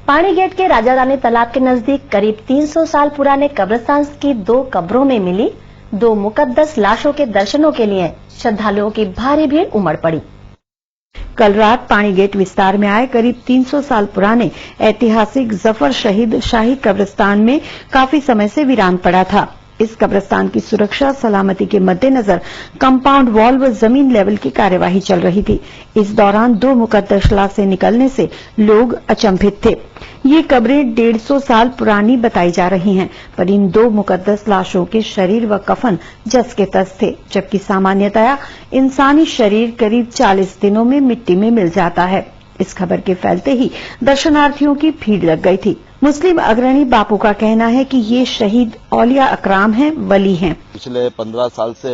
पानी गेट के राजा रानी तालाब के नजदीक करीब 300 साल पुराने कब्रिस्तान की 2 कब्रों में मिली 2 मुकद्दस लाशों के दर्शनों के लिए श्रद्धालुओं की भारी भीड़ उमड़ पड़ी। कल रात पानी गेट विस्तार में आए करीब 300 साल पुराने ऐतिहासिक जफर शहीद शाही कब्रिस्तान में काफी समय से वीरान पड़ा था। इस कब्रिस्तान की सुरक्षा सलामती के मद्देनजर कंपाउंड वॉल व जमीन लेवल की कार्यवाही चल रही थी। इस दौरान 2 मुकद्दस लाशें निकलने से लोग अचंभित थे। ये कब्रें 150 साल पुरानी बताई जा रही हैं, पर इन 2 मुकद्दस लाशों के शरीर व कफन जस के तस थे, जबकि सामान्यतया इंसानी शरीर करीब 40 दिनों में मिट्टी में मिल जाता है। इस खबर के फैलते ही दर्शनार्थियों की भीड़ लग गई थी। मुस्लिम अग्रणी बापू का कहना है कि ये शहीद औलिया अकराम हैं, वली हैं। पिछले 15 साल से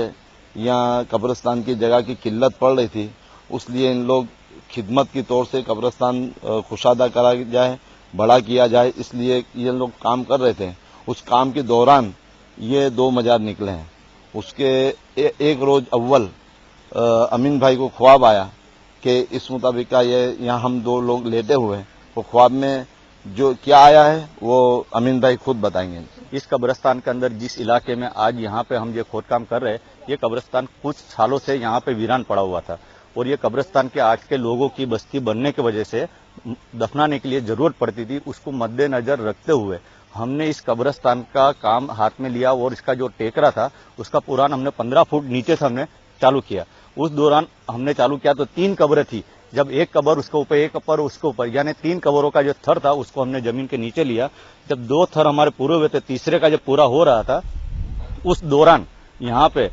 यहाँ कब्रिस्तान की जगह की किल्लत पड़ रही थी, उसलिए इन लोग खिदमत की तौर से कब्रिस्तान कुशादा करा जाए, बड़ा किया जाए, इसलिए ये लोग काम कर रहे थे। उस काम के दौरान ये 2 मजार निकले हैं। उसके एक रोज अव्वल अमीन भाई को ख्वाब आया कि इस मुताबिक का ये यहाँ हम 2 लोग लेटे हुए हैं। वो ख्वाब में जो क्या आया है वो अमीन भाई खुद बताएंगे। इस कब्रिस्तान के अंदर जिस इलाके में आज यहाँ पे हम ये खोदकाम कर रहे हैं, ये कब्रिस्तान कुछ सालों से यहाँ पे वीरान पड़ा हुआ था और ये कब्रिस्तान के आज के लोगों की बस्ती बनने की वजह से दफनाने के लिए जरूरत पड़ती थी। उसको मद्देनजर रखते हुए हमने इस कब्रिस्तान का काम हाथ में लिया और इसका जो टेकरा था उसका पुरान हमने 15 फुट नीचे से हमने चालू किया। उस दौरान हमने चालू किया तो 3 कब्रें थी। जब एक कब्र उसके ऊपर, एक कब्र उसके ऊपर, यानी 3 कब्रों का जो थर था उसको हमने जमीन के नीचे लिया। जब 2 थर हमारे पूरे हुए थे, तीसरे का जब पूरा हो रहा था, उस दौरान यहाँ पे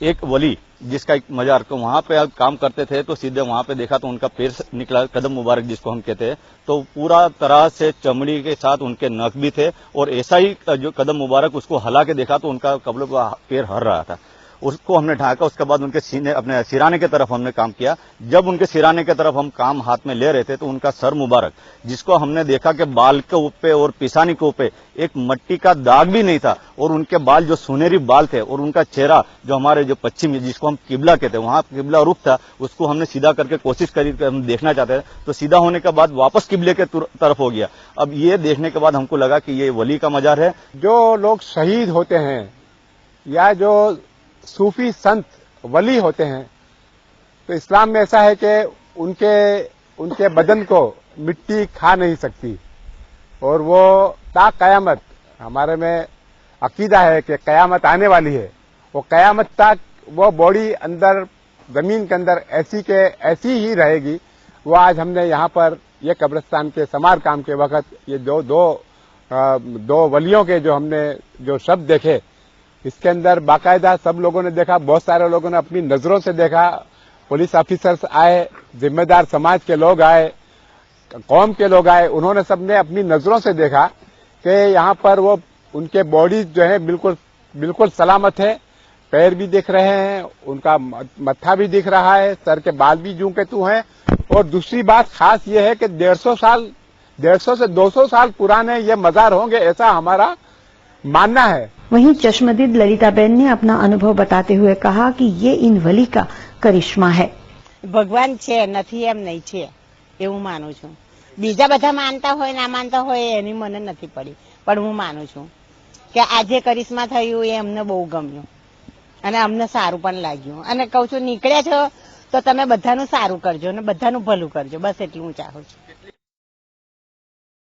एक वली जिसका एक मजार को वहां पे काम करते थे, तो सीधे वहां पे देखा तो उनका पैर निकला, कदम मुबारक जिसको हम कहते हैं, तो पूरा तरह से चमड़ी के साथ उनके नख भी थे और ऐसा ही जो कदम मुबारक उसको हला के देखा तो उनका कब्र का पैर हर रहा था। उसको हमने ढाका। उसके बाद उनके सीने अपने सिराने की तरफ हमने काम किया। जब उनके सिराने की तरफ हम काम हाथ में ले रहे थे तो उनका सर मुबारक, जिसको हमने देखा कि बाल के ऊपर और पिसानी के ऊपर एक मट्टी का दाग भी नहीं था और उनके बाल जो सुनहरी बाल थे और उनका चेहरा जो हमारे जो पश्चिमी जिसको हम किबला कहते हैं, वहां किबला रुख था, उसको हमने सीधा करके कोशिश करी, हम देखना चाहते थे तो सीधा होने के बाद वापस किबले के तरफ हो गया। अब ये देखने के बाद हमको लगा कि ये वली का मजार है। जो लोग शहीद होते हैं या जो सूफी संत वली होते हैं, तो इस्लाम में ऐसा है कि उनके बदन को मिट्टी खा नहीं सकती और वो ता कयामत, हमारे में अकीदा है कि कयामत आने वाली है, वो कयामत तक वो बॉडी अंदर जमीन के अंदर ऐसी ही रहेगी। वो आज हमने यहाँ पर ये कब्रिस्तान के समार काम के वक्त ये दो वलियों के जो हमने जो शब्द देखे, इसके अंदर बाकायदा सब लोगों ने देखा, बहुत सारे लोगों ने अपनी नजरों से देखा। पुलिस ऑफिसर्स आए, जिम्मेदार समाज के लोग आए, कौम के लोग आए, उन्होंने सबने अपनी नजरों से देखा कि यहाँ पर वो उनके बॉडी जो है बिल्कुल सलामत है। पैर भी दिख रहे हैं, उनका मत्था भी दिख रहा है, सर के बाल भी जूं के तू हैं। और दूसरी बात खास ये है कि 150 से 200 साल पुराने ये मजार होंगे, ऐसा हमारा मानना है। वहीं चश्मदीद ललिताबेन ने अपना अनुभव बताते हुए कहा कि ये इन वली का करिश्मा है। ભગવાન છે નથી એમ નહીં છે એવું માનું છું। બીજા બધા માનતા હોય ના માનતા હોય એની મને નથી પડી, પણ હું માનું છું કે આજે કરિશ્મા થયું એ અમને બહુ ગમ્યું અને અમને સારું પણ લાગ્યું અને કહું છું નીકળ્યા છો તો તમે બધાનું સારું કરજો અને બધાનું ભલું કરજો, બસ એટલું હું ચાહું છું।